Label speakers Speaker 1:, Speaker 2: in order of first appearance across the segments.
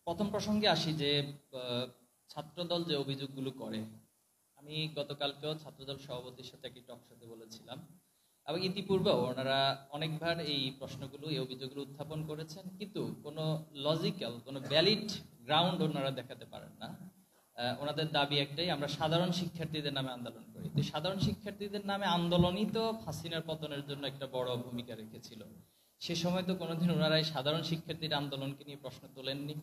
Speaker 1: প্রথম প্রসঙ্গে আসি যে ছাত্রদল যে অভিযোগগুলো করে, আমি গতকালকেও ছাত্রদল সভাপতির সাথে একটি টক শোতে বলেছিলাম এবং ইতিপূর্বেও ওনারা অনেকবার এই প্রশ্নগুলো, এই অভিযোগগুলো উত্থাপন করেছেন, কিন্তু কোনো লজিক্যাল, কোনো ভ্যালিড গ্রাউন্ড ওনারা দেখাতে পারেন না। ওনাদের দাবি একটাই, আমরা সাধারণ শিক্ষার্থীদের নামে আন্দোলন করি। তো সাধারণ শিক্ষার্থীদের নামে আন্দোলনই তো হাসিনার পতনের জন্য একটা বড় ভূমিকা রেখেছিল। সে সময় তো কোনোদিন ওনারা এই সাধারণ শিক্ষার্থীর আন্দোলনকে নিয়ে প্রশ্ন তোলেননি।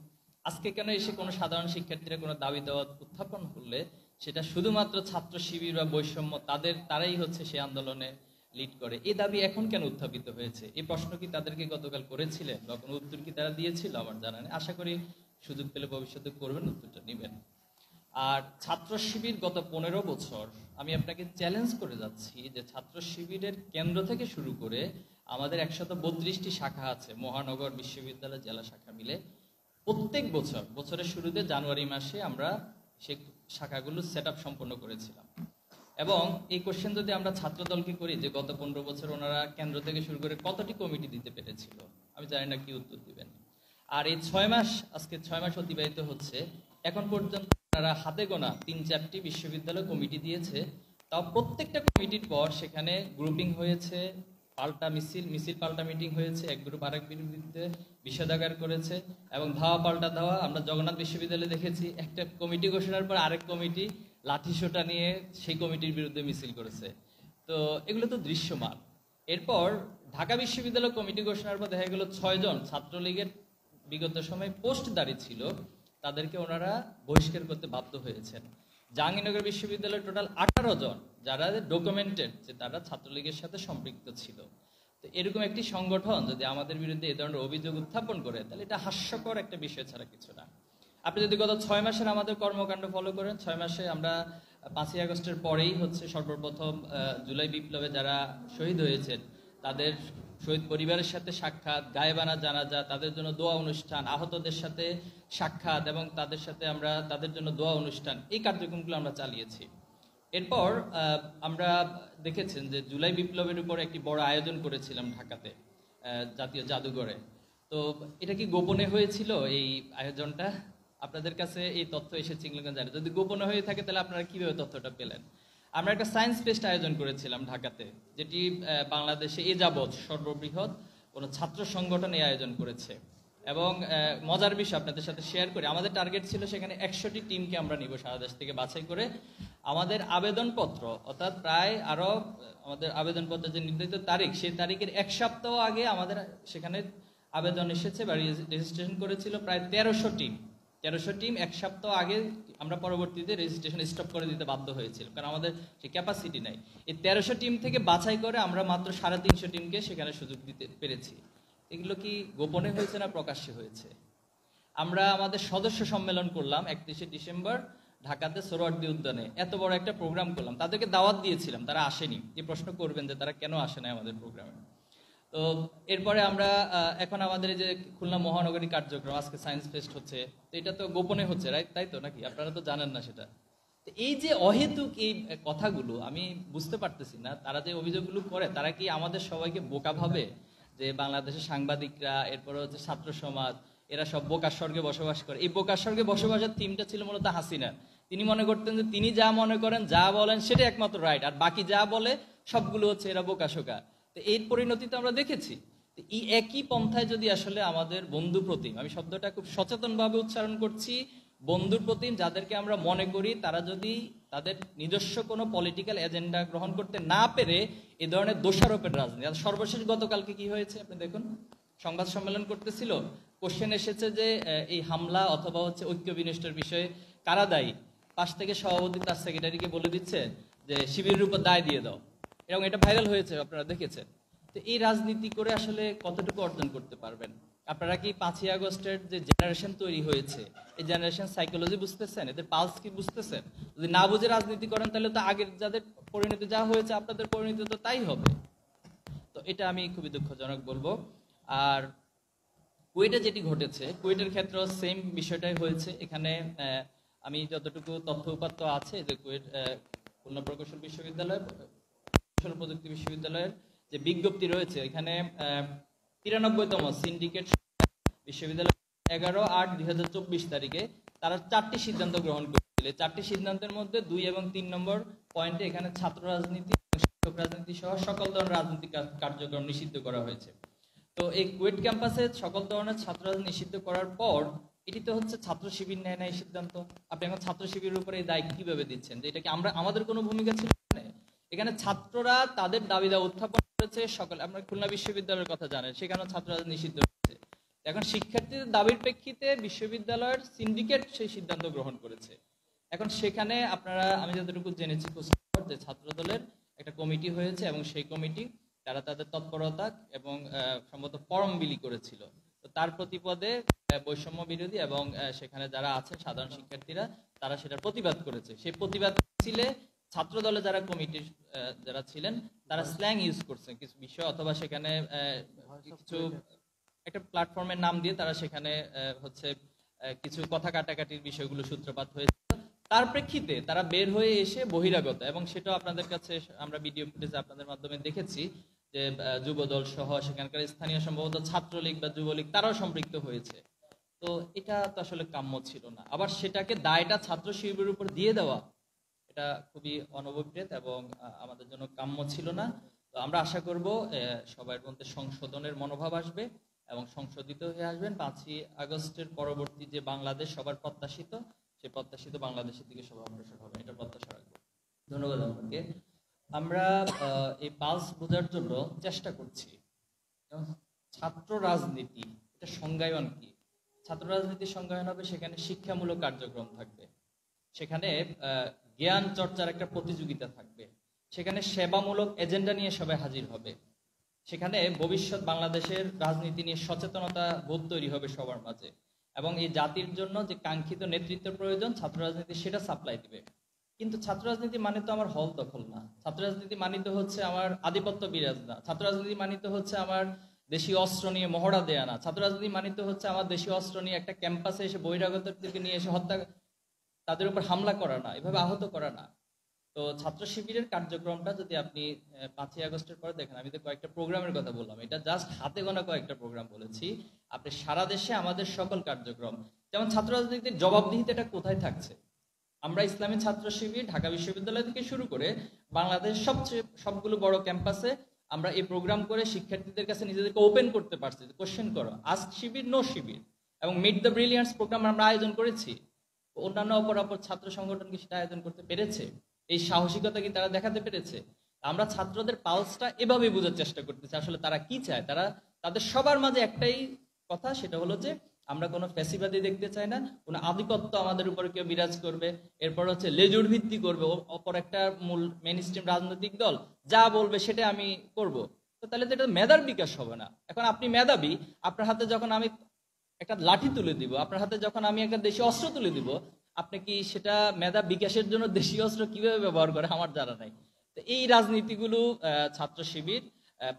Speaker 1: আজকে কেন এসে কোনো সাধারণ শিক্ষার্থীরা কোনো দাবি দেওয়া উত্থাপন করলে সেটা শুধুমাত্র ছাত্র শিবির বা বৈষম্য তারাই হচ্ছে সে আন্দোলনে লিড করে, এই দাবি এখন কেন উত্থাপিত হয়েছে? এই প্রশ্ন কি তাদেরকে গতকাল করেছিলেন বা কোনো উত্তর কি তারা দিয়েছিল? আমার জানা নেই। আশা করি সুযোগ পেলে ভবিষ্যতে করবেন, উত্তরটা নেবেন। আর ছাত্র শিবির গত 15 বছর, আমি আপনাকে চ্যালেঞ্জ করে যাচ্ছি যে ছাত্র শিবিরের কেন্দ্র থেকে শুরু করে আমাদের 132টি শাখা আছে, মহানগর, বিশ্ববিদ্যালয়, জেলা শাখা মিলে। প্রত্যেক বছরের শুরুতে জানুয়ারি মাসে আমরা সেই শাখাগুলো সেট আপ সম্পন্ন করেছিলাম। এবং এই কোশ্চেন যদি আমরা ছাত্র দলকে করি যে গত 15 বছর ওনারা কেন্দ্র থেকে শুরু করে কতটি কমিটি দিতে পেরেছিল, আমি জানি না কি উত্তর দিবেন। আর এই 6 মাস, আজকে 6 মাস অতিবাহিত হচ্ছে, এখন পর্যন্ত ওনারা হাতে গোনা 3-4টি বিশ্ববিদ্যালয় কমিটি দিয়েছে। তাও প্রত্যেকটা কমিটির পর সেখানে গ্রুপিং হয়েছে, পাল্টা মিছিল পাল্টা মিটিং হয়েছে, এক গ্রুপ আরেক বিরুদ্ধে বিষেধাগার করেছে এবং ধাওয়া পাল্টা ধাওয়া। আমরা জগন্নাথ বিশ্ববিদ্যালয়ে দেখেছি, একটা কমিটি ঘোষণার পর আরেক কমিটি লাঠিসোঁটা নিয়ে সেই কমিটির বিরুদ্ধে মিছিল করেছে। তো এগুলো তো দৃশ্যমান। এরপর ঢাকা বিশ্ববিদ্যালয় কমিটি ঘোষণার পর দেখা গেল 6 জন ছাত্রলীগের বিগত সময় পোস্টদারী ছিল, তাদেরকে ওনারা বহিষ্কার করতে বাধ্য হয়েছেন। জাহাঙ্গীরনগর বিশ্ববিদ্যালয়ে টোটাল 18 জন যারা ডকুমেন্টেড যে তারা ছাত্রলীগের সাথে সম্পৃক্ত ছিল। তো এরকম একটি সংগঠন যদি আমাদের বিরুদ্ধে এই ধরনের অভিযোগ উত্থাপন করে, তাহলে এটা হাস্যকর একটা বিষয় ছাড়া কিছু না। আপনি যদি গত 6 মাসের আমাদের কর্মকাণ্ড ফলো করেন, 6 মাসে আমরা 5ই আগস্টের পরেই হচ্ছে সর্বপ্রথম জুলাই বিপ্লবে যারা শহীদ হয়েছেন তাদের শহীদ পরিবারের সাথে সাক্ষাৎ, গায়েবানা জানাজা, তাদের জন্য দোয়া অনুষ্ঠান, আহতদের সাথে সাক্ষাৎ এবং তাদের সাথে আমরা তাদের জন্য দোয়া অনুষ্ঠান, এই কার্যক্রমগুলো আমরা চালিয়েছি। এরপর আমরা দেখেছেন যে জুলাই বিপ্লবের উপর একটি বড় আয়োজন করেছিলাম ঢাকাতে, জাতীয় জাদুঘরে। তো এটা কি গোপনে হয়েছিল এই আয়োজনটা? আপনাদের কাছে এই তথ্য এসেছে কিনা জানি। যদি গোপনে হয়ে থাকে তাহলে আপনারা কিভাবে তথ্যটা পেলেন? আমরা একটা সায়েন্স ফেস্ট আয়োজন করেছিলাম ঢাকাতে, যেটি বাংলাদেশে এ যাবৎ সর্ববৃহৎ কোনো ছাত্র সংগঠন এই আয়োজন করেছে। এবং মজার বিষয় আপনাদের সাথে শেয়ার করি, আমাদের টার্গেট ছিল সেখানে 100টি টিমকে আমরা নিব সারা দেশ থেকে বাছাই করে। আমাদের আবেদনপত্র, অর্থাৎ প্রায় আরো আমাদের আবেদনপত্রের যে নির্ধারিত তারিখ, সেই তারিখের 1 সপ্তাহ আগে আমাদের সেখানে আবেদন এসেছে বা রেজিস্ট্রেশন করেছিল প্রায় 1300 টিম। 1300 টিম 1 সপ্তাহ আগে আমরা পরবর্তীতে রেজিস্ট্রেশন স্টপ করে দিতে বাধ্য হয়েছিল, কারণ আমাদের সেই ক্যাপাসিটি নাই। এই 1300 টিম থেকে বাছাই করে আমরা মাত্র 350 টিমকে সেখানে সুযোগ দিতে পেরেছি। এগুলো কি গোপনে হয়েছে না প্রকাশ্যে হয়েছে? আমরা আমাদের সদস্য সম্মেলন করলাম 31শে ডিসেম্বর ঢাকাতে সোহরাওয়ার্দী উদ্যানে, এত বড় একটা প্রোগ্রাম করলাম, তাদেরকে দাওয়াত দিয়েছিলাম, তারা আসেনি। এই প্রশ্ন করবেন যে তারা কেন আসে না আমাদের প্রোগ্রামে। তো এরপরে আমরা এখন আমাদের এই যে খুলনা মহানগরী কার্যক্রম, আজকে সায়েন্স ফেস্ট হচ্ছে, তো এটা তো গোপনে হচ্ছে, রাইট? তাই তো নাকি? আপনারা তো জানেন না সেটা। তো এই যে অহেতুক এই কথাগুলো আমি বুঝতে পারতেছি না, তারা যে অভিযোগগুলো করে, তারা কি আমাদের সবাইকে বোকা ভাবে যে বাংলাদেশের সাংবাদিকরা, এরপরে হচ্ছে ছাত্র সমাজ, এরা সব বোকার স্বর্গে বসবাস করে? এই বোকার স্বর্গে বসবাসের থিমটা ছিল মূলত হাসিনা। তিনি মনে করতেন যে তিনি যা মনে করেন, যা বলেন সেটা একমাত্র রাইট, আর বাকি যা বলে সবগুলো হচ্ছে এরা বোকাশোকা। তো এর পরিণতি তো আমরা দেখেছি। এই একই পন্থায় যদি আসলে আমাদের বন্ধু প্রতিম, আমি শব্দটা খুব সচেতনভাবে উচ্চারণ করছি, বন্ধুর প্রতিম যাদেরকে আমরা মনে করি, তারা যদি তাদের নিজস্ব কোনো পলিটিক্যাল এজেন্ডা গ্রহণ করতে না পেরে এই ধরনের দোষারোপের রাজনীতি, আর সর্বশেষ গতকালকে কি হয়েছে আপনি দেখুন, সংবাদ সম্মেলন করতেছিল, কোশ্চেন এসেছে যে এই হামলা অথবা হচ্ছে ঐক্য বিনষ্টের বিষয়ে কারা দায়ী? পাশ থেকে সভাপতি তার সেক্রেটারিকে বলে দিচ্ছে যে শিবিরের উপর দায় দিয়ে দাও, এবং এটা ভাইরাল হয়েছে, আপনারা দেখেছেন। তো এই রাজনীতি করে আসলে কতটুকু অর্জন করতে পারবেন? আপনারা কি 5ই আগস্টের যে জেনারেশন তৈরি হয়েছে, এই জেনারেশন সাইকোলজি বুঝতেছেন? এদের পালস কি বুঝতেছেন? যদি না বুঝে রাজনীতি করেন তাহলে তো আগের যাদের পরিণতি যা হয়েছে আপনাদের পরিণতি তো তাই হবে। তো এটা আমি খুবই দুঃখজনক বলবো। আর কুয়েটে যেটি ঘটেছে, কুয়েটের ক্ষেত্রে সেম বিষয়টাই হয়েছে। এখানে আমি যতটুকু তথ্য উপাত্ত আছে যে কুয়েট খুলনা প্রকৌশল বিশ্ববিদ্যালয়, প্রযুক্তি বিশ্ববিদ্যালয়ের যে বিজ্ঞপ্তি রয়েছে, এখানে 93তম সিন্ডিকেট বিশ্ববিদ্যালয় 11/8/2024 তারিখে তারা 4টি সিদ্ধান্ত গ্রহণ করেছিল। 4টি সিদ্ধান্তের মধ্যে 2 এবং 3 নম্বর পয়েন্টে এখানে ছাত্র রাজনীতি এবং শিক্ষক রাজনীতি সহ সকল ধরনের রাজনৈতিক কার্যক্রম নিষিদ্ধ করা হয়েছে। তো এই কুয়েট ক্যাম্পাসে সকল ধরনের ছাত্র রাজনীতি নিষিদ্ধ করার পর এটি তো হচ্ছে ছাত্র শিবির নেয় না এই সিদ্ধান্ত। আপনি এখন ছাত্র শিবিরের উপরে এই দায়িত্ব কিভাবে দিচ্ছেন যে এটা কি আমাদের কোনো ভূমিকা ছিল? এখানে ছাত্ররা তাদের দাবি দাওয়া উত্থাপন করেছে। সকল আমরা খুলনা বিশ্ববিদ্যালয়ের কথা জানেন, সেখানেও ছাত্র রাজনীতি নিষিদ্ধ হয়েছে। এখন শিক্ষার্থীদের দাবির প্রেক্ষিতে বিশ্ববিদ্যালয়ের সিন্ডিকেট সেই সিদ্ধান্ত গ্রহণ করেছে। এখন সেখানে আপনারা, আমি যতটুকু জেনেছি যে ছাত্র দলের একটা কমিটি হয়েছে এবং সেই কমিটি তারা তাদের তৎপরতা এবং সম্ভবত ফরম বিলি করেছিল। তো তার প্রতিপদে বৈষম্য বিরোধী এবং সেখানে যারা আছেন সাধারণ শিক্ষার্থীরা তারা সেটার প্রতিবাদ করেছে। সেই প্রতিবাদ মিছিলে ছাত্র দলে যারা কমিটির যারা ছিলেন তারা স্ল্যাং ইউজ করছেন কিছু বিষয়, অথবা সেখানে কিছু একটা প্ল্যাটফর্মের নাম দিয়ে তারা সেখানে হচ্ছে কিছু কথা কাটাকাটির বিষয়গুলো সূত্রপাত হয়েছিল। তার প্রেক্ষিতে তারা বের হয়ে এসে বহিরাগত, এবং সেটাও আপনাদের কাছে আমরা ভিডিও ফুটেজ আপনাদের মাধ্যমে দেখেছি যে যুবদল সহ সেখানকার স্থানীয় সম্ভবত ছাত্রলীগ বা যুবলীগ তারাও সম্পৃক্ত হয়েছে। তো এটা তো আসলে কাম্য ছিল না। আবার সেটাকে দায়টা ছাত্র শিবিরের উপর দিয়ে দেওয়া, এটা খুবই অনভিপ্রেত এবং আমাদের জন্য কাম্য ছিল না। তো আমরা আশা করব সবার মধ্যে সংশোধনের মনোভাব আসবে এবং সংশোধিত হয়ে আসবেন। 5ই আগস্টের পরবর্তী যে বাংলাদেশ সবার প্রত্যাশিত, সেই প্রত্যাশিত বাংলাদেশের দিকে সবাই অগ্রসর হবে, এটা প্রত্যাশা রাখবো। ধন্যবাদ আপনাকে। আমরা এই পালস বোঝার জন্য চেষ্টা করছি ছাত্র রাজনীতি এটা সংজ্ঞায়ন কি। ছাত্র রাজনীতির সংজ্ঞায়ন হবে সেখানে শিক্ষামূলক কার্যক্রম থাকবে, সেখানে জ্ঞান চর্চার একটা প্রতিযোগিতা থাকবে, সেখানে সেবামূলক এজেন্ডা নিয়ে সবাই হাজির হবে, সেখানে ভবিষ্যৎ বাংলাদেশের রাজনীতি নিয়ে সচেতনতা বোধ তৈরি হবে সবার মাঝে, এবং এই জাতির জন্য যে কাঙ্ক্ষিত নেতৃত্বের প্রয়োজন ছাত্র রাজনীতি সেটা সাপ্লাই দিবে। কিন্তু ছাত্র রাজনীতি মানে তো আমার হল দখল না, ছাত্র রাজনীতি মানিত হচ্ছে আমার আধিপত্য বিরাজ না, ছাত্র রাজনীতি মানিত হচ্ছে আমার দেশীয় অস্ত্র নিয়ে মহড়া দেয়া না, ছাত্র রাজনীতি মানিত হচ্ছে আমার দেশীয় অস্ত্র নিয়ে একটা ক্যাম্পাসে এসে বহিরাগতদেরকে নিয়ে এসে হত্যা, তাদের উপর হামলা করা না, এভাবে আহত করা না। তো ছাত্র শিবিরের কার্যক্রমটা যদি আপনি 5ই আগস্টের পরে দেখেন, আমি তো কয়েকটা প্রোগ্রামের কথা বললাম, এটা জাস্ট হাতে গোনা কয়েকটা প্রোগ্রাম বলেছি। আপনি সারা দেশে আমাদের সকল কার্যক্রম, যেমন ছাত্র রাজনীতির জবাবদিহিতাটা কোথায় থাকছে, আমরা ইসলামী ছাত্র শিবির ঢাকা বিশ্ববিদ্যালয় থেকে শুরু করে বাংলাদেশ সবগুলো বড় ক্যাম্পাসে আমরা এই প্রোগ্রাম করে শিক্ষার্থীদের কাছে নিজেদেরকে ওপেন করতে পারছি। কোশ্চেন করো, আস্ক শিবির নো শিবির এবং মিট দ্য ব্রিলিয়ান্টস প্রোগ্রাম আমরা আয়োজন করেছি। অন্যান্য অপর ছাত্র সংগঠন কি সেটা আয়োজন করতে পেরেছে? এই সাহসিকতা কি তারা দেখাতে পেরেছে? আমরা ছাত্রদের পালসটা এভাবে বোঝার চেষ্টা করতেছি আসলে তারা কি চায়। তাদের সবার মাঝে একটাই কথা, সেটা হলো যে আমরা কোনো ফ্যাসিবাদী দেখতে চাই না, কোনো আধিপত্য আমাদের উপরে কেউ বিরাজ করবে, এরপর হচ্ছে লেজুর ভিত্তি করবে অপর একটা মূল মেইন স্ট্রিম রাজনৈতিক দল যা বলবে সেটা আমি করব। তো তাহলে তো এটা মেধার বিকাশ হবে না। এখন আপনি মেধাবী, আপনার হাতে যখন আমি একটা লাঠি তুলে দিব, আপনার হাতে যখন আমি একটা দেশীয় অস্ত্র তুলে দিব, আপনি কি সেটা মেধা বিকাশের জন্য দেশীয় অস্ত্র কিভাবে ব্যবহার করে আমার জানা নাই। তো এই রাজনীতিগুলো ছাত্র শিবির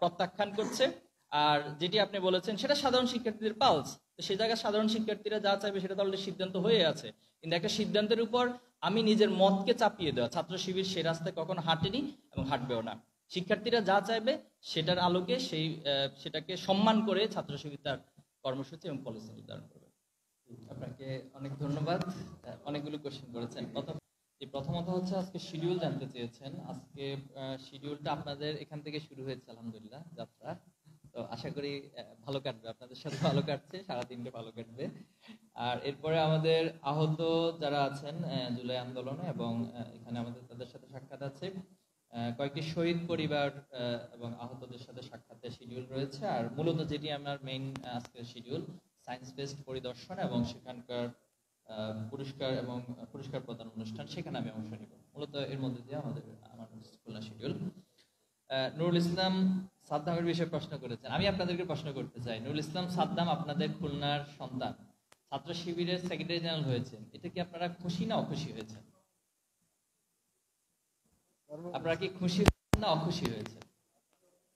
Speaker 1: প্রত্যাখ্যান করছে। আর যেটি আপনি বলেছেন সেটা সাধারণ শিক্ষার্থীদের পালস, তো সে জায়গায় সাধারণ শিক্ষার্থীরা যা চাইবে সেটা তো অলরেডি সিদ্ধান্ত হয়ে আছে। কিন্তু একটা সিদ্ধান্তের উপর আমি নিজের মতকে চাপিয়ে দেওয়া, ছাত্র শিবির সেই রাস্তায় কখনো হাঁটেনি এবং হাঁটবেও না। শিক্ষার্থীরা যা চাইবে সেটার আলোকে সেটাকে সম্মান করে ছাত্র শিবির তার কর্মসূচি এবং পলিসি নির্ধারণ করবে। আপনাকে অনেক ধন্যবাদ। অনেকগুলো কোশ্চেন করেছেন। প্রথমত হচ্ছে আজকে শিডিউল জানতে চেয়েছেন। আজকে শিডিউলটা আপনাদের এখান থেকে শুরু হয়েছে আলহামদুলিল্লাহ যাত্রা, তো আশা করি ভালো কাটবে, আপনাদের সাথে ভালো কাটছে, সারাদিনটা ভালো কাটবে। আর এরপরে আমাদের আহত যারা আছেন জুলাই আন্দোলনে এবং এখানে আমাদের তাদের সাথে সাক্ষাৎ আছে, কয়েকটি শহীদ পরিবার এবং আহতদের সাথে সাক্ষাতের শিডিউল রয়েছে। আর মূলত যেটি আমার মেইন আজকের শিডিউল সায়েন্স বেসড পরিদর্শন এবং সেখানকার পুরস্কার প্রদান অনুষ্ঠান, সেখানে আমি অংশ নিব। মূলত এর মধ্যে দিয়ে আমার খুলনা শিডিউল। নুরুল ইসলাম সাদ্দামের বিষয়ে প্রশ্ন করেছেন, আমি আপনাদেরকে প্রশ্ন করতে চাই। নুরুল ইসলাম সাদ্দাম আপনাদের খুলনার সন্তান, ছাত্র শিবিরের সেক্রেটারি জেনারেল হয়েছেন, এটা কি আপনারা খুশি না অখুশি হয়েছেন? আপনারা কি খুশি না অখুশি হয়েছেন?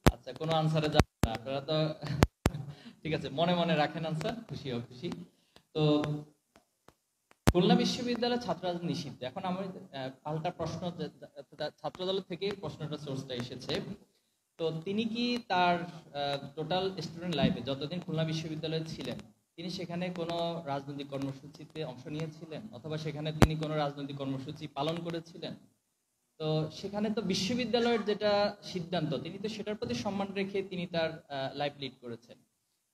Speaker 1: আচ্ছা, কোনো আনসারে যাবেন না আপনারা তো ঠিক আছে, মনে মনে রাখেন আনসার, খুশি অখুশি। তো খুলনা বিশ্ববিদ্যালয়ের ছাত্র রাজনীতি নিষিদ্ধ। এখন আমি পাল্টা প্রশ্ন, ছাত্র দল থেকে প্রশ্নটা সোর্সটা এসেছে, তো তিনি কি তার টোটাল স্টুডেন্ট লাইফে যতদিন খুলনা বিশ্ববিদ্যালয়ে ছিলেন তিনি সেখানে কোনো রাজনৈতিক কর্মসূচিতে অংশ নিয়েছিলেন, অথবা সেখানে তিনি কোনো রাজনৈতিক কর্মসূচি পালন করেছিলেন? তো সেখানে তো বিশ্ববিদ্যালয়ের যেটা সিদ্ধান্ত, তিনি তো সেটার প্রতি সম্মান রেখে তিনি তার লাইফ লিড করেছেন।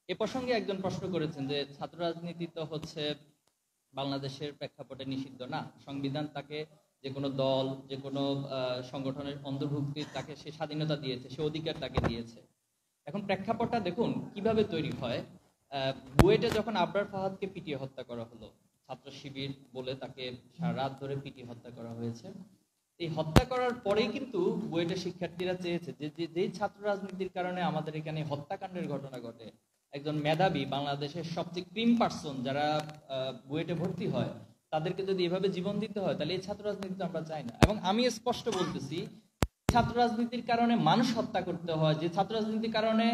Speaker 1: এ প্রসঙ্গে একজন প্রশ্ন করেছেন যে ছাত্র রাজনীতি তো হচ্ছে বাংলাদেশের প্রেক্ষাপটে নিষিদ্ধ না, সংবিধান তাকে যে কোনো দল, যে কোনো সংগঠনের অন্তর্ভুক্তি তাকে সে স্বাধীনতা দিয়েছে, সে অধিকার তাকে দিয়েছে। এখন প্রেক্ষাপটটা দেখুন কিভাবে তৈরি হয়। বুয়েটে যখন আবরার ফাহাদকে পিটিয়ে হত্যা করা হলো, ছাত্র শিবির বলে তাকে সারা রাত ধরে পিটিয়ে হত্যা করা হয়েছে। এই হত্যা করার পরেই কিন্তু বুয়েটের শিক্ষার্থীরা চেয়েছে যে যেই ছাত্র রাজনীতির কারণে আমাদের এখানে হত্যাকাণ্ডের ঘটনা ঘটে, একজন মেধাবী বাংলাদেশের সবচেয়ে ক্রিম পার্সন যারা বুয়েটে ভর্তি হয়, তাদেরকে যদি এভাবে জীবন দিতে হয়, তাহলে এই ছাত্র রাজনীতি আমরা চাই না। এবং আমি স্পষ্ট বলতেছি, ছাত্র রাজনীতির কারণে মানুষ হত্যা করতে হয়, যে ছাত্র রাজনীতির কারণে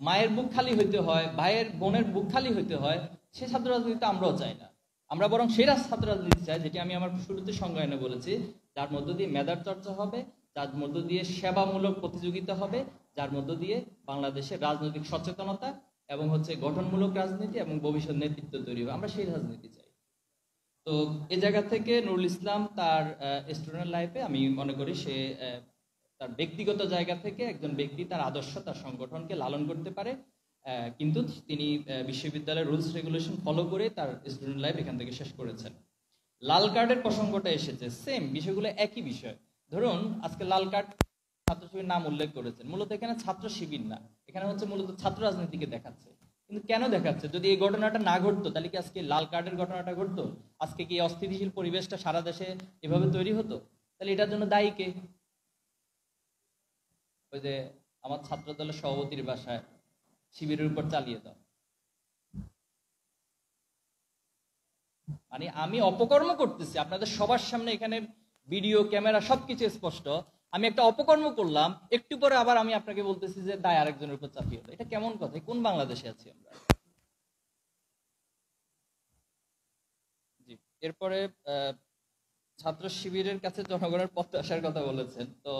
Speaker 1: মায়ের বুক খালি হইতে হয়, ভাইয়ের বোনের বুক খালি হইতে হয়, সে ছাত্র রাজনীতি আমরাও চাই না। আমরা বরং সেই ছাত্র রাজনীতি চাই যেটি আমি আমার শুরুতে সংজ্ঞায়নে বলেছি, যার মধ্য দিয়ে মেধার চর্চা হবে, যার মধ্য দিয়ে সেবামূলক প্রতিযোগিতা হবে, যার মধ্য দিয়ে বাংলাদেশের রাজনৈতিক সচেতনতা এবং হচ্ছে গঠনমূলক রাজনীতি এবং ভবিষ্যৎ নেতৃত্ব তৈরি হবে। আমরা সেই রাজনীতি চাই। তো এই জায়গা থেকে নুরুল ইসলাম তার স্টুডেন্ট লাইফে আমি মনে করি সে তার ব্যক্তিগত জায়গা থেকে একজন ব্যক্তি তার আদর্শ, তার সংগঠনকে লালন করতে পারে, কিন্তু তিনি বিশ্ববিদ্যালয়ের রুলস রেগুলেশন ফলো করে তার স্টুডেন্ট লাইফ এখান থেকে শেষ করেছেন। লাল কার্ডের প্রসঙ্গটা এসেছে, সেম বিষয়গুলো একই বিষয়। ধরুন আজকে লাল কার্ড ছাত্র শিবির নাম উল্লেখ করেছেন, মূলত এখানে ছাত্র শিবির না, এখানে হচ্ছে মূলত ছাত্র রাজনীতিকে দেখাচ্ছে। কিন্তু কেন দেখাচ্ছে? যদি এই ঘটনাটা না ঘটতো তাহলে কি আজকে লাল কার্ডের ঘটনাটা ঘটতো? আজকে কি অস্থিতিশীল পরিবেশটা সারা দেশে এভাবে তৈরি হতো? তাহলে এটার জন্য দায়ী কে? ওই যে আমার ছাত্র দলের সভাপতির বাসায় শিবিরের উপর চালিয়ে দাও, মানে আমি অপকর্ম করতেছি আপনাদের সবার সামনে, এখানে ভিডিও ক্যামেরা সবকিছু স্পষ্ট, আমি একটা অপকর্ম করলাম, একটু পরে আবার আমি আপনাকে বলতেছি যে দায় আরেকজনের উপর চাপিয়ে দাও। এটা কেমন কথা? কোন বাংলাদেশে আছি আমরা? জি, এরপরে ছাত্র শিবিরের কাছে জনগণের প্রত্যাশার কথা বলেছেন। তো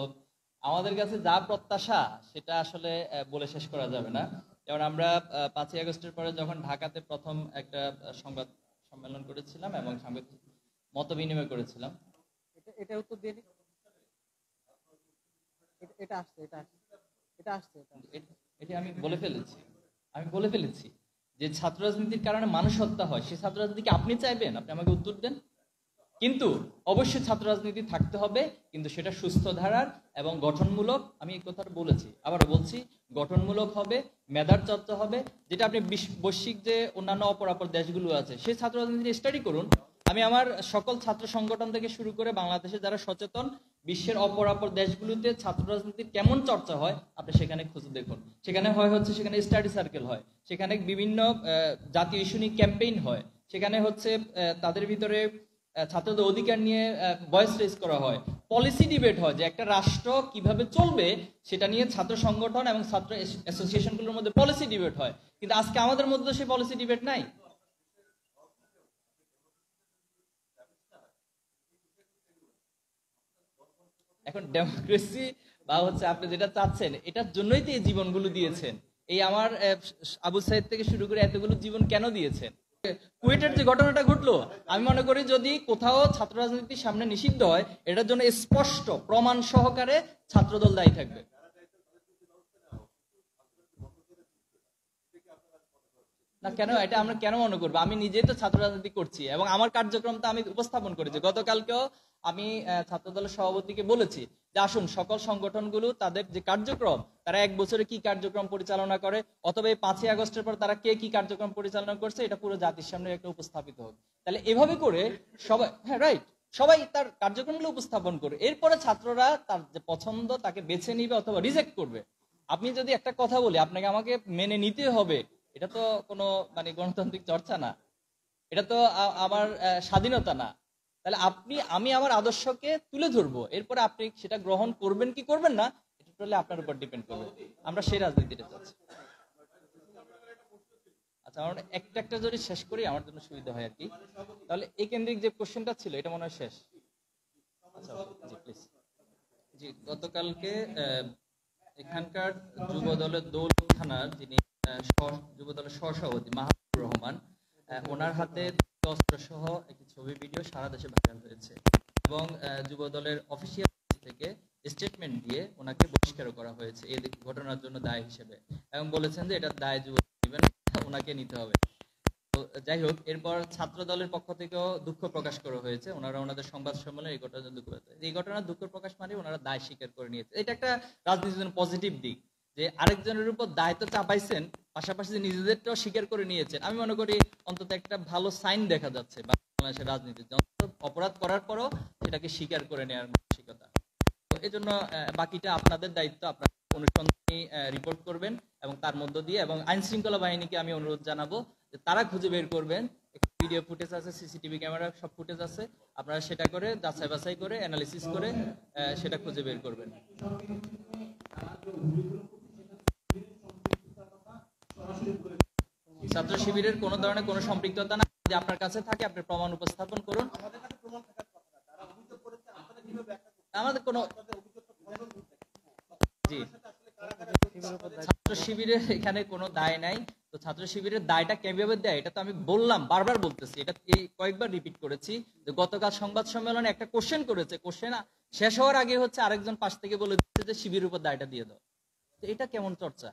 Speaker 1: আমাদের কাছে যা প্রত্যাশা সেটা আসলে বলে শেষ করা যাবে না। যেমন আমরা 5ই আগস্টের পরে যখন ঢাকাতে প্রথম একটা সংবাদ সম্মেলন করেছিলাম এবং মত বিনিময় করেছিলাম,
Speaker 2: এটা উত্তর দিয়ে এটা আসছে এটা আসছে এটা আসছে
Speaker 1: এটা আমি বলে ফেলেছি যে ছাত্র রাজনীতির কারণে মানুষ হত্যা হয়, সেই ছাত্র রাজনীতি কি আপনি চাইবেন? আপনি আমাকে উত্তর দেন। কিন্তু অবশ্যই ছাত্র রাজনীতি থাকতে হবে, কিন্তু সেটা সুস্থ ধারার এবং গঠনমূলক। আমি এই কথাটা বলেছি, আবারও বলছি, গঠনমূলক হবে, মেধার চর্চা হবে। যেটা আপনি বৈশ্বিক যে অন্যান্য অপরাপর দেশগুলো আছে সেই ছাত্র রাজনীতি স্টাডি করুন। আমি আমার সকল ছাত্র সংগঠন থেকে শুরু করে বাংলাদেশে যারা সচেতন, বিশ্বের অপরাপর দেশগুলোতে ছাত্র রাজনীতির কেমন চর্চা হয় আপনি সেখানে খুঁজে দেখুন। সেখানে হচ্ছে সেখানে স্টাডি সার্কেল হয়, সেখানে বিভিন্ন জাতীয় ইস্যু নিয়ে ক্যাম্পেইন হয়, সেখানে হচ্ছে তাদের ভিতরে ছাত্রদের অধিকার নিয়ে ভয়েস রেজ করা হয়, পলিসি ডিবেট হয় যে একটা রাষ্ট্র কিভাবে চলবে সেটা নিয়ে ছাত্র সংগঠন এবং ছাত্র অ্যাসোসিয়েশনগুলোর মধ্যে পলিসি ডিবেট হয়। কিন্তু আজকে আমাদের মধ্যে সেই পলিসি ডিবেট নাই। এখন ডেমোক্রেসি বা হচ্ছে আপনি যেটা চাচ্ছেন এটার জন্যই তো এই জীবনগুলো দিয়েছেন। এই আমার আবু সাইদ থেকে শুরু করে এতগুলো জীবন কেন দিয়েছেন? কুয়েটের যে ঘটনাটা ঘটলো, আমি মনে করি যদি কোথাও ছাত্র রাজনীতির সামনে নিষিদ্ধ হয়, এটার জন্য স্পষ্ট প্রমাণ সহকারে ছাত্রদল দায়ী থাকবে। না কেন? এটা আমরা কেন মনে করবো? আমি নিজেই তো ছাত্র রাজনীতি করছি এবং আমার কার্যক্রমটা আমি উপস্থাপন করেছি। গতকালকেও আমি ছাত্র দলের সভাপতিকে বলেছি যে আসুন সকল সংগঠনগুলো তাদের যে কার্যক্রম, তারা এক বছরে কি কার্যক্রম পরিচালনা করে, অথবা এই 5ই আগস্টের পর তারা কে কি কার্যক্রম পরিচালনা করছে, এটা পুরো জাতির সামনে একটা উপস্থাপিত হোক। তাহলে এভাবে করে সবাই, হ্যাঁ রাইট, সবাই তার কার্যক্রমগুলো উপস্থাপন করে, এরপরে ছাত্ররা তার যে পছন্দ তাকে বেছে নিবে অথবা রিজেক্ট করবে। আপনি যদি একটা কথা বলি আপনাকে আমাকে মেনে নিতে হবে, এটা তো কোনো মানে গণতান্ত্রিক চর্চা না, এটা তো আমার স্বাধীনতা না। তাহলে আমি আমার আদর্শকে তুলে ধরবো, এরপরে আপনি সেটা গ্রহণ করবেন কি করবেন না এটা টোটালি আপনার উপর ডিপেন্ড করবে। আমরা সেই রাজনীতিটা চাচ্ছি। আচ্ছা, আমার একটা একটা যদি শেষ করি আমার জন্য সুবিধা হয় আর কি। তাহলে এই কেন্দ্রিক যে কোশ্চেনটা ছিল এটা মনে হয় শেষ। আচ্ছা, জি প্লিজ। জি, গতকালকে এখানকার যুব দলের দৌলত থানার যিনি যুব দলের সহসভাপতি মাহমুদুর রহমান, ওনার হাতে অস্ত্র সহ একটি ছবি ভিডিও সারা দেশে ভাইরাল হয়েছে এবং যুব দলের অফিসিয়াল থেকে স্টেটমেন্ট দিয়ে ওনাকে বহিষ্কার করা হয়েছে এই ঘটনার জন্য দায় হিসেবে এবং বলেছেন যে এটা দায় যুব নেবেন, ওনাকে নিতে হবে। তো যাই হোক, এরপর ছাত্র দলের পক্ষ থেকেও দুঃখ প্রকাশ করা হয়েছে, ওনারা ওনাদের সংবাদ সম্মেলনে এই ঘটনার দুঃখ এই ঘটনার দুঃখ প্রকাশ মানে ওনারা দায় স্বীকার করে নিয়েছে। এটা একটা রাজনীতির জন্য পজিটিভ দিক যে আরেকজনের উপর দায়িত্ব চাপাইছেন, পাশাপাশি নিজেদেরটাও স্বীকার করে নিয়েছেন। আমি মনে করি অন্তত একটা ভালো সাইন দেখা যাচ্ছে বাংলাদেশের রাজনীতিতে, অপরাধ করার পরও সেটাকে স্বীকার করে নেওয়ার মানসিকতা। তো এই জন্য বাকিটা আপনাদের দায়িত্ব, আপনারা অনুসন্ধানী রিপোর্ট করবেন এবং তার মধ্য দিয়ে, এবং আইন শৃঙ্খলা বাহিনীকে আমি অনুরোধ জানাবো যে তারা খুঁজে বের করবেন, ভিডিও ফুটেজ আছে, সিসিটিভি ক্যামেরা সব ফুটেজ আছে, আপনারা সেটা করে যাচাই বাছাই করে অ্যানালিসিস করে সেটা খুঁজে বের করবেন। ছাত্র শিবিরের কোন ধরনের কোনো সম্পৃক্ততা না, যদি আপনার কাছে থাকে আপনি প্রমাণ উপস্থাপন করুন। আমাদের কোনো জি ছাত্র শিবিরের এখানে কোনো দায় নাই। তো ছাত্র শিবিরের দায়টা কিভাবে দেয় এটা তো আমি বললাম, বারবার বলতেছি, এটা এই কয়েকবার রিপিট করেছি যে গতকাল সংবাদ সম্মেলনে একটা কোশ্চেন করেছে, কোশ্চেন শেষ হওয়ার আগে হচ্ছে আরেকজন পাশ থেকে বলে দিচ্ছে যে শিবিরের উপর দায়টা দিয়ে দাও। তো এটা কেমন চর্চা?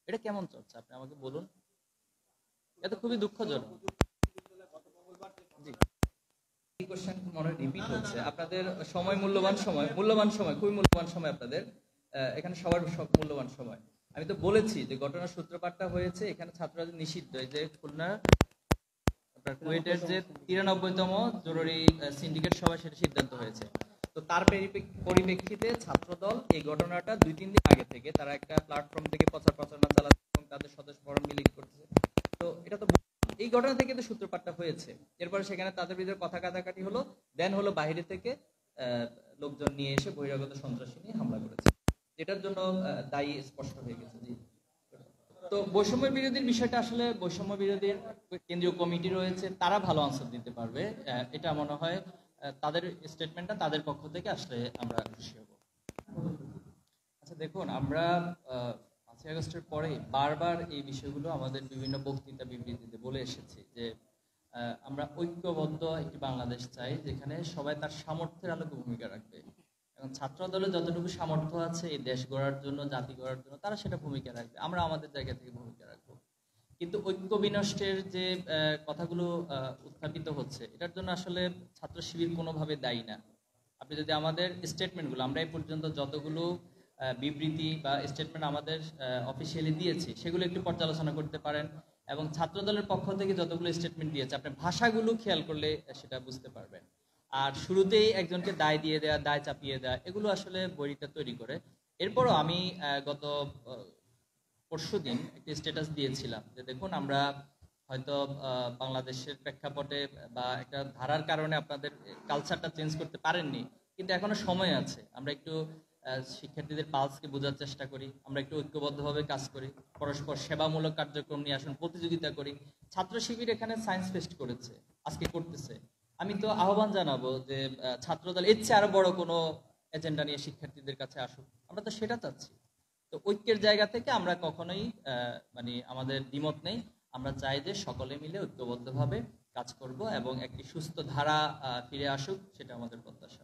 Speaker 1: এটা কেমন চর্চা আপনি আমাকে বলুন। এটা খুবই দুঃখজনক। জি এই কোশ্চেন মনে রিপিট হচ্ছে। আপনাদের সময় মূল্যবান সময়, খুবই মূল্যবান সময় আপনাদের, এখানে সবার সব মূল্যবান সময়। আমি তো বলেছি যে ঘটনার সূত্রপাতটা হয়েছে এখানে ছাত্ররাজনীতি নিষিদ্ধ, যে খুলনা কুয়েটের যে 93তম জরুরি সিন্ডিকেট সভা সেটা সিদ্ধান্ত হয়েছে। তো তার পরিপ্রেক্ষিতে ছাত্রদল এই ঘটনাটা 2-3 দিন আগে থেকে তারা একটা প্ল্যাটফর্ম থেকে প্রচারণা চালাচ্ছে এবং তাদের সদস্য ফরম মিলিং করতেছে। তো এটা তো এই ঘটনা থেকে তো সূত্রপাতটা হয়েছে। এরপরে সেখানে তাদের ভিতরে কথা কাটাকাটি হলো, দেন হলো বাইরে থেকে লোকজন নিয়ে এসে বহিরাগত সন্ত্রাসী নিয়ে হামলা করেছে, এটার জন্য দায়ী স্পষ্ট হয়ে গেছে। জি তো বৈষম্য বিরোধীর বিষয়টা আসলে বৈষম্য বিরোধীর কেন্দ্রীয় কমিটি রয়েছে, তারা ভালো আনসার দিতে পারবে। এটা মনে হয় তাদের স্টেটমেন্টটা তাদের পক্ষ থেকে আসলে আমরা খুশি হব। আচ্ছা দেখুন, আমরা 5ই আগস্টের পরে বারবার এই বিষয়গুলো আমাদের বিভিন্ন বক্তৃতা বিবৃতিতে বলে এসেছি যে আমরা ঐক্যবদ্ধ একটি বাংলাদেশ চাই যেখানে সবাই তার সামর্থ্যের আলোকে ভূমিকা রাখবে, এবং ছাত্র দলের যতটুকু সামর্থ্য আছে এই দেশ গড়ার জন্য, জাতি গড়ার জন্য, তারা সেটা ভূমিকা রাখবে, আমরা আমাদের জায়গা থেকে ভূমিকা রাখবো। কিন্তু ঐক্য বিনষ্টের যে কথাগুলো উত্থাপিত হচ্ছে, এটার জন্য আসলে ছাত্র শিবির কোনোভাবে দায়ী না। আপনি যদি আমাদের স্টেটমেন্টগুলো, আমরা এই পর্যন্ত যতগুলো বিবৃতি বা স্টেটমেন্ট আমাদের অফিসিয়ালি দিয়েছি সেগুলো একটু পর্যালোচনা করতে পারেন, এবং ছাত্র দলের পক্ষ থেকে যতগুলো স্টেটমেন্ট দিয়েছে আপনি ভাষাগুলো খেয়াল করলে সেটা বুঝতে পারবেন। আর শুরুতেই একজনকে দায় দিয়ে দেওয়া, দায় চাপিয়ে দেওয়া, এগুলো আসলে বইটা তৈরি করে। এরপরও আমি গত পরশুদিন একটি স্ট্যাটাস দিয়েছিলাম যে দেখুন, আমরা হয়তো বাংলাদেশের প্রেক্ষাপটে বা একটা ধারার কারণে আপনাদের কালচারটা চেঞ্জ করতে পারেননি, কিন্তু এখনো সময় আছে। আমরা একটু শিক্ষার্থীদের পালসকে বোঝার চেষ্টা করি, আমরা একটু ঐক্যবদ্ধভাবে কাজ করি, পরস্পর সেবামূলক কার্যক্রম নিয়ে আসুন, প্রতিযোগিতা করি। ছাত্র শিবির এখানে সায়েন্স ফেস্ট করেছে, আজকে করতেছে। আমি তো আহ্বান জানাবো যে ছাত্রদল এর চেয়ে আরো বড় কোনো এজেন্ডা নিয়ে শিক্ষার্থীদের কাছে আসুক, আমরা তো সেটা চাচ্ছি। তো ঐক্যের জায়গা থেকে আমরা কখনোই মানে আমাদের দ্বিমত নেই, আমরা চাই যে সকলে মিলে ঐক্যবদ্ধভাবে কাজ করব এবং একটি সুস্থ ধারা ফিরে আসুক, সেটা আমাদের প্রত্যাশা।